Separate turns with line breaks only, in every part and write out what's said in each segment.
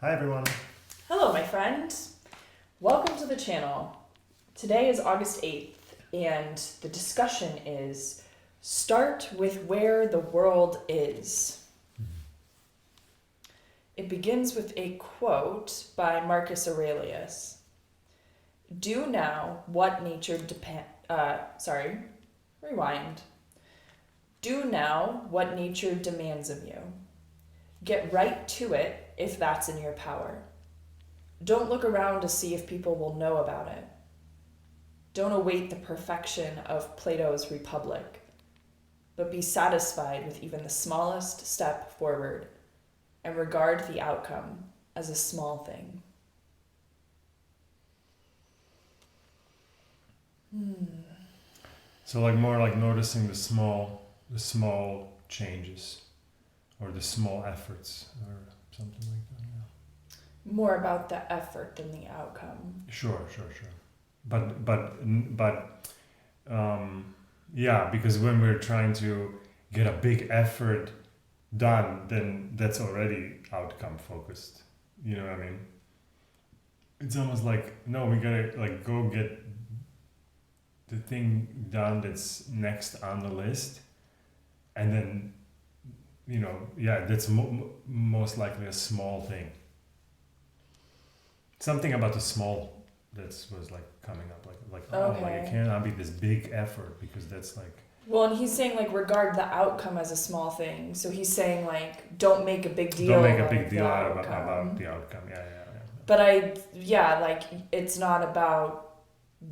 Hi everyone.
Hello, my friend. Welcome to the channel. Today is August 8th, and the discussion is start with where the world is. It begins with a quote by Marcus Aurelius. Do now what nature rewind. Do now what nature demands of you. Get right to it if that's in your power. Don't look around to see if people will know about it. Don't await the perfection of Plato's Republic, but be satisfied with even the smallest step forward and regard the outcome as a small thing.
So more like noticing the small changes, or the small efforts, or something like that. Yeah.
More about the effort than the outcome.
Sure. Yeah, because when we're trying to get a big effort done, then that's already outcome focused. You know what I mean? It's almost like, no, we gotta go get the thing done that's next on the list, and then that's most likely a small thing. Something about the small that was coming up,
Okay.
it cannot be this big effort, because that's
Well, and he's saying regard the outcome as a small thing. So he's saying don't make a big deal.
Don't make a big deal
the
out
outcome.
about the outcome. Yeah.
But it's not about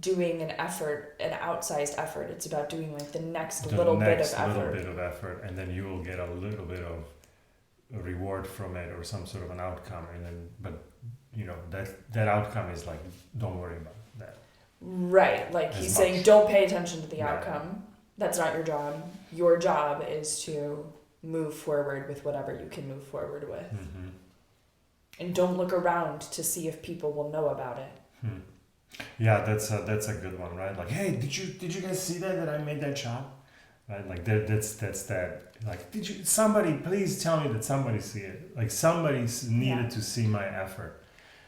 doing an outsized effort. It's about doing the next little bit of effort.
And then you will get a little bit of a reward from it, or some sort of an outcome, and then that outcome is don't worry about that.
Right, he's saying don't pay attention to the outcome. That's not your job. Your job is to move forward with whatever you can move forward with.
Mm-hmm.
And don't look around to see if people will know about it.
Yeah, that's a good one, right? Hey, did you guys see that I made that chop? Right, that's that. Somebody please tell me that somebody see it. Somebody needed to see my effort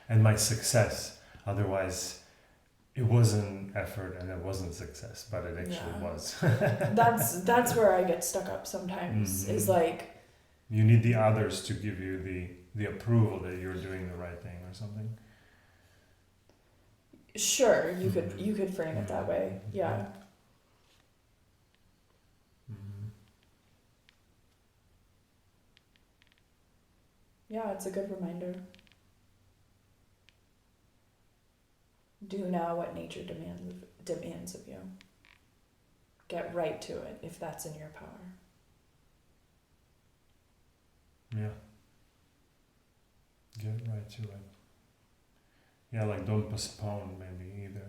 and my success. Otherwise, it wasn't effort and it wasn't success, but it actually was.
That's where I get stuck up sometimes.
Mm-hmm.
Is
you need the others to give you the approval that you're doing the right thing or something.
Sure, you could frame it that way. Yeah.
Mm-hmm.
Yeah, it's a good reminder. Do now what nature demands of you. Get right to it if that's in your power.
Yeah. Get right to it. Yeah, don't postpone maybe either,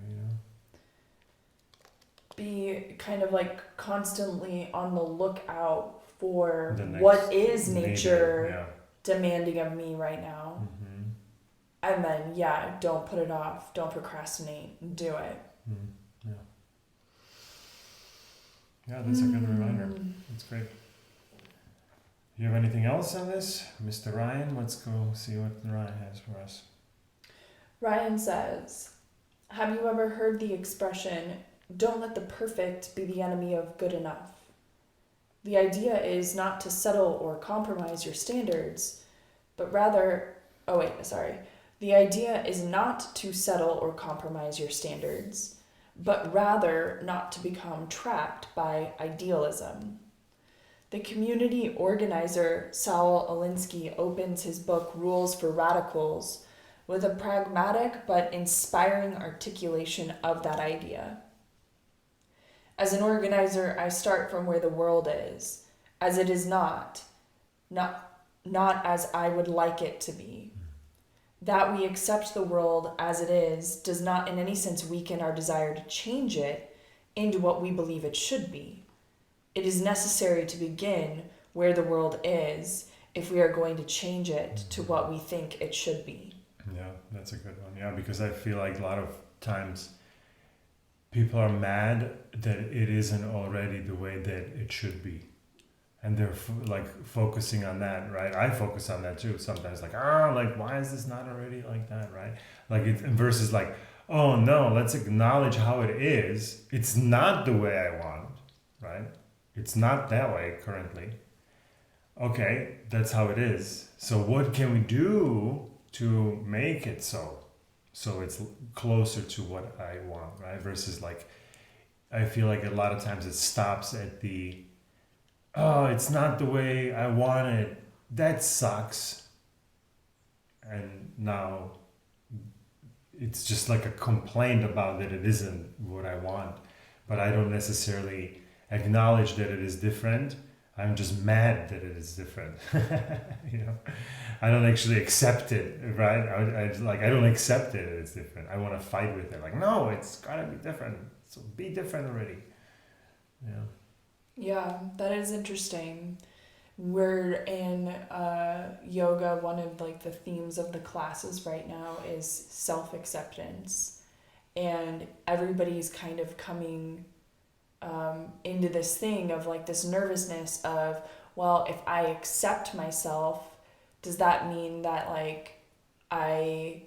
Be kind of constantly on the lookout for
The
what is nature
needed,
demanding of me right now.
Mm-hmm.
And then, don't put it off. Don't procrastinate. Do it.
Yeah. Yeah, that's a good reminder. That's great. You have anything else on this? Mr. Ryan, let's go see what Ryan has for us.
Ryan says, have you ever heard the expression, don't let the perfect be the enemy of good enough? The idea is not to settle or compromise your standards, but rather, the idea is not to settle or compromise your standards, but rather not to become trapped by idealism. The community organizer Saul Alinsky opens his book Rules for Radicals with a pragmatic but inspiring articulation of that idea. As an organizer, I start from where the world is, as it is not as I would like it to be. That we accept the world as it is does not in any sense weaken our desire to change it into what we believe it should be. It is necessary to begin where the world is if we are going to change it to what we think it should be.
Yeah, that's a good one. Yeah, because I feel a lot of times people are mad that it isn't already the way that it should be. and they're like focusing on that, right? I focus on that too sometimes, like, like, why is this not already like that, right? Like it versus like, oh no, let's acknowledge how it is. It's not the way I want, right? It's not that way currently. Okay, that's how it is. So what can we do to make it so it's closer to what I want, right? Versus like, I feel like a lot of times it stops at the, oh, it's not the way I want it. That sucks. And now it's just like a complaint about that it isn't what I want. But I don't necessarily acknowledge that it is different. I'm just mad that it is different. You know, I don't actually accept it, right? I don't accept it that it's different. I want to fight with it. Like, no, it's gotta be different. So be different already. Yeah.
Yeah, that is interesting. We're in yoga. One of like the themes of the classes right now is self-acceptance, and everybody's kind of coming into this thing of like this nervousness of, well, if I accept myself, does that mean that like I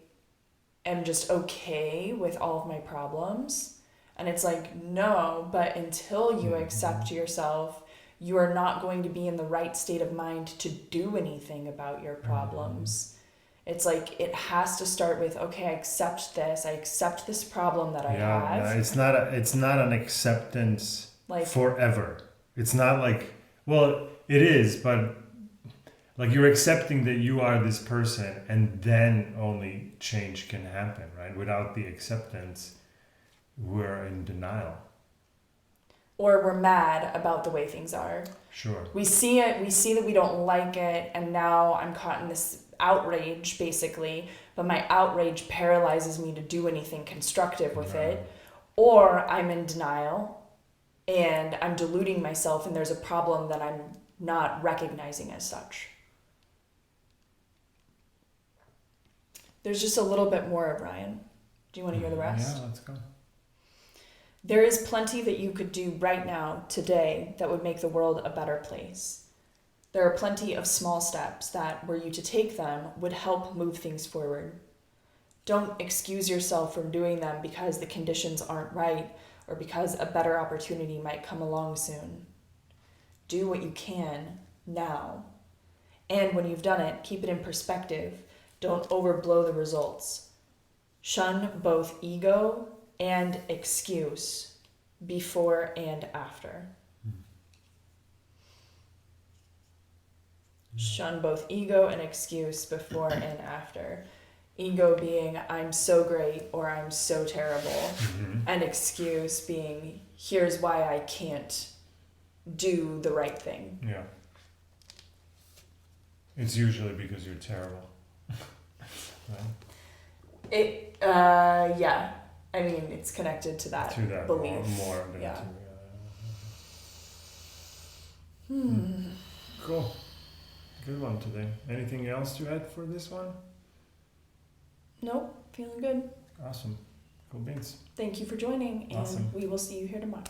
am just okay with all of my problems? And it's like, no, but until you accept yourself, you are not going to be in the right state of mind to do anything about your problems. It's like it has to start with, okay, I accept this problem that I have.
Yeah, it's not an acceptance
Like
forever. It's not like, well, it is, but like you're accepting that you are this person, and then only change can happen, right? Without the acceptance, we're in denial.
or we're mad about the way things are.
Sure.
We see it, we see that we don't like it, and now I'm caught in this outrage, basically, but my outrage paralyzes me to do anything constructive with it. Or I'm in denial, and I'm deluding myself, and there's a problem that I'm not recognizing as such. There's just a little bit more, Ryan. Do you want to hear the rest?
Yeah, let's go.
There is plenty that you could do right now, today, that would make the world a better place. There are plenty of small steps that, were you to take them, would help move things forward. Don't excuse yourself from doing them because the conditions aren't right or because a better opportunity might come along soon. Do what you can now. And when you've done it, keep it in perspective. Don't overblow the results. Shun both ego and excuse before and after. Shun both ego and excuse before and after. Ego being, I'm so great or I'm so terrible. And excuse being, here's why I can't do the right thing.
Yeah. It's usually because you're terrible. Right?
Yeah. I mean, it's connected to that, belief.
More than
yeah.
Cool. Good one today. Anything else to add for this one?
Nope. Feeling good.
Awesome. Cool beans.
Thank you for joining, and
Awesome.
we will see you here tomorrow.